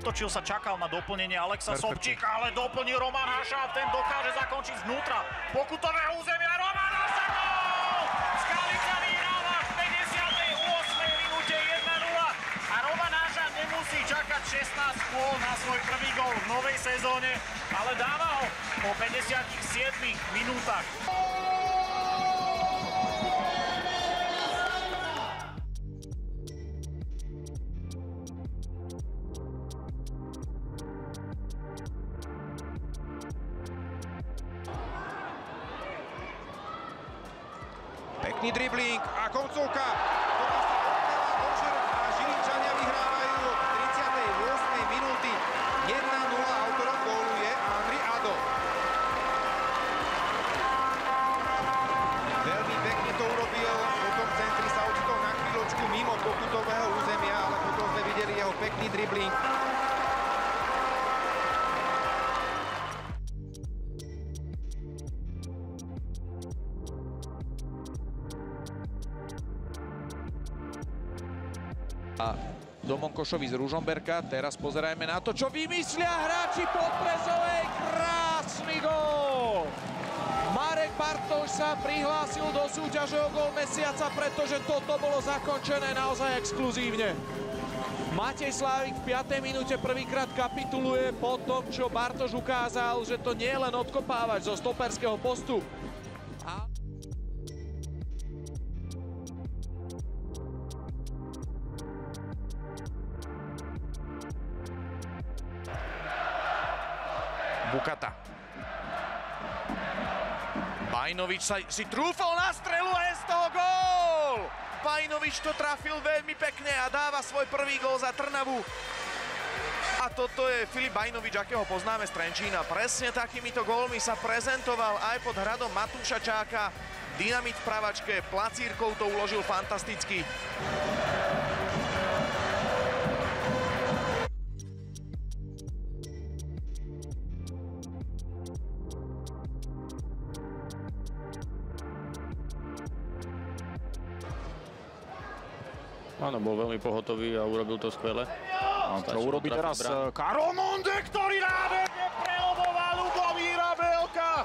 otočil sa, čakal na doplnenie Alexa Sobčíka, ale doplní Roman Haša a ten dokáže zakončiť znútra pokutového územia. Roman Haša, gól! Skalica vyhráva v 58. minúte 1-0 a Roman Haša nemusí čakať 16 kôl na svoj prvý gól v novej sezóne, ale dáva ho po 57 minútach. Pekný dribling a koncovka, ktorá sa odkala do červ a Žilinčania vyhrávajú od 38. minúty 1-0. Autorom gólu je Andri Ado. Veľmi pekne to urobil, potom v centri sa ocitol na chvíľočku mimo pokutového územia, ale potom sme videli jeho pekný dribling. A do Monkošovi z Ružomberka, teraz pozerajme na to, čo vymyslia hráči Podbrezovej. Krásny gól! Marek Bartoš sa prihlásil do súťaže o gól mesiaca, pretože toto bolo zakončené naozaj exkluzívne. Matej Slávik v 5. minúte prvýkrát kapituluje po tom, čo Bartoš ukázal, že to nie je len odkopávať zo stoperského postu. Bukata. Bajnovič si trúfol na strelu a je z toho gól! Bajnovič to trafil veľmi pekne a dáva svoj prvý gól za Trnavu. A toto je Filip Bajnovič, akého poznáme z Trenčína. Presne takýmito gólmi sa prezentoval aj pod hradom Matúša Čáka. Dynamit v pravačke, placírkou to uložil fantasticky. Áno, bol veľmi pohotový a urobil to skvele. A to urobí teraz Karol Monde, ktorý nádherne preloboval Lubomíra Bielka.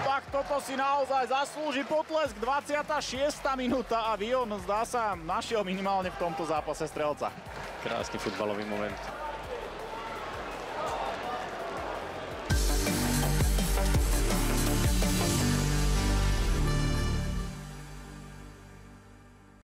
Tak toto si naozaj zaslúži potlesk. 26. minúta a Vion, zdá sa, našiel minimálne v tomto zápase strelca. Krásny futbalový moment.